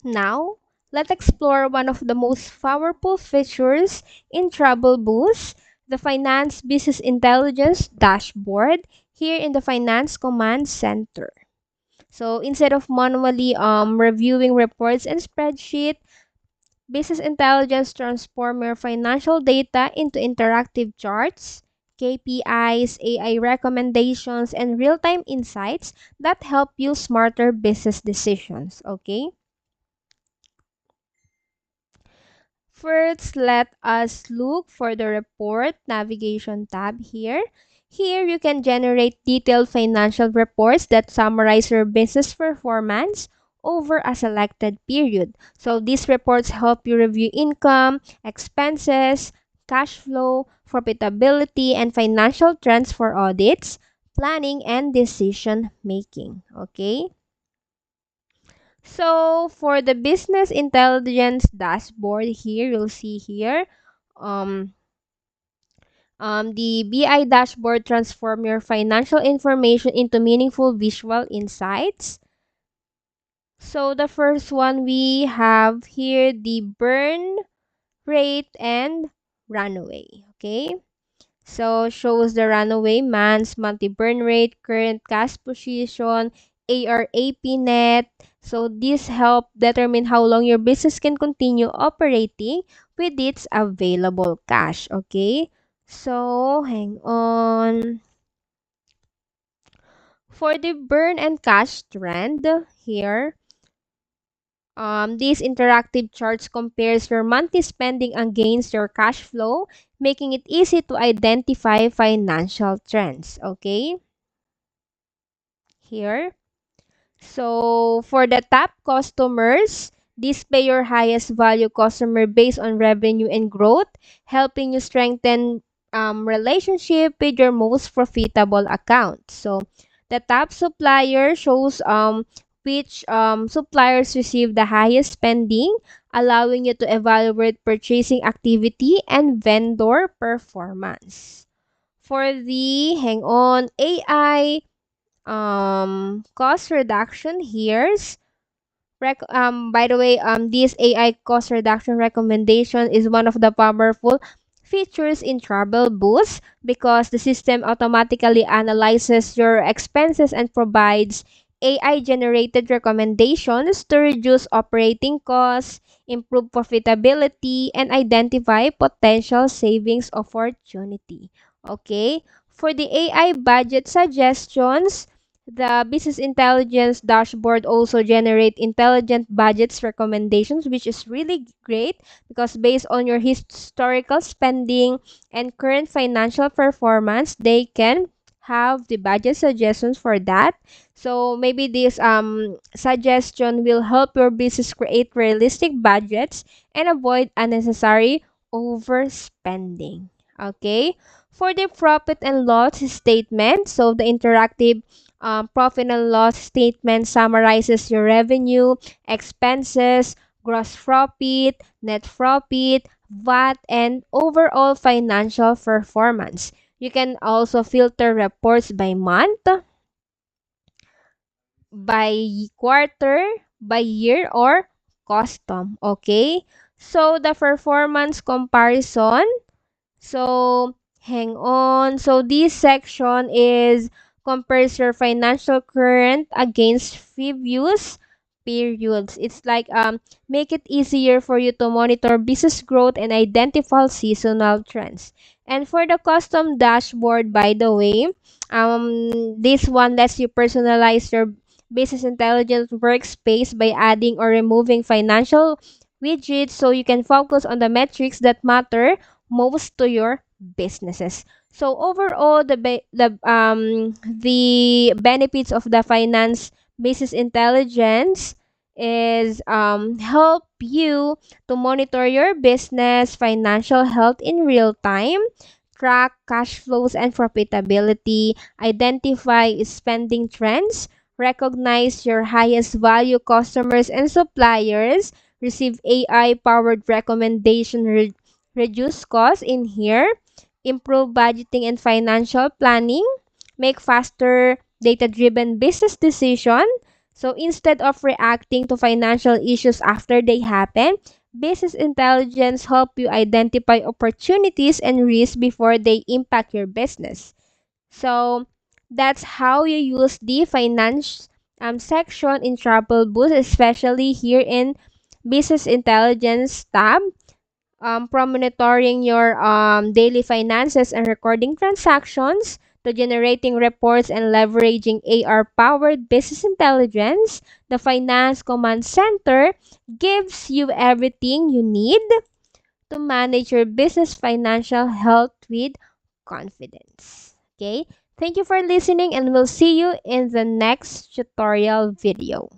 Now, let's explore one of the most powerful features in Travel Boost, the Finance Business Intelligence Dashboard here in the Finance Command Center. So instead of manually reviewing reports and spreadsheet, Business Intelligence transform your financial data into interactive charts, KPIs, AI recommendations, and real-time insights that help you smarter business decisions. Okay? First, let us look for the report navigation tab here. Here, you can generate detailed financial reports that summarize your business performance over a selected period. So, these reports help you review income, expenses, cash flow, profitability, and financial trends for audits, planning, and decision making. Okay? So for the business intelligence dashboard here, you'll see here, um, the BI dashboard transform your financial information into meaningful visual insights. So the first one we have here the burn rate and runaway. Okay. So shows the runaway months, monthly burn rate, current cash position, ARAP net. So this help determine how long your business can continue operating with its available cash. Okay. So hang on. For the burn and cash trend here, these interactive charts compares your monthly spending against your cash flow, making it easy to identify financial trends. Okay, here. So for the top customers, display your highest value customer based on revenue and growth, helping you strengthen relationship with your most profitable accounts. So the top supplier shows which suppliers receive the highest spending, allowing you to evaluate purchasing activity and vendor performance. For the hang on AI cost reduction here's by the way, this AI cost reduction recommendation is one of the powerful features in Travel Boost because the system automatically analyzes your expenses and provides AI generated recommendations to reduce operating costs, improve profitability, and identify potential savings opportunity. Okay? For the AI budget suggestions, the business intelligence dashboard also generate intelligent budgets recommendations, which is really great because based on your historical spending and current financial performance, they can have the budget suggestions for that. So maybe this suggestion will help your business create realistic budgets and avoid unnecessary overspending. Okay? For the profit and loss statement, so the interactive profit and loss statement summarizes your revenue, expenses, gross profit, net profit, VAT, and overall financial performance. You can also filter reports by month, by quarter, by year, or custom. Okay? So the performance comparison. So, hang on. So, this section is compares your financial current against previous periods. It's like make it easier for you to monitor business growth and identify seasonal trends. And for the custom dashboard, by the way, this one lets you personalize your business intelligence workspace by adding or removing financial widgets so you can focus on the metrics that matter most to your businesses. So overall, the benefits of the finance business intelligence is help you to monitor your business financial health in real time, track cash flows and profitability, identify spending trends, recognize your highest value customers and suppliers, receive AI powered recommendation, reduce costs in here, improve budgeting and financial planning, make faster data driven business decision, So instead of reacting to financial issues after they happen, business intelligence help you identify opportunities and risks before they impact your business. So that's how you use the finance section in Travel Boost, especially here in Business Intelligence tab. From monitoring your daily finances and recording transactions to generating reports and leveraging AR powered business intelligence, the Finance Command Center gives you everything you need to manage your business financial health with confidence. Okay? Thank you for listening and we'll see you in the next tutorial video.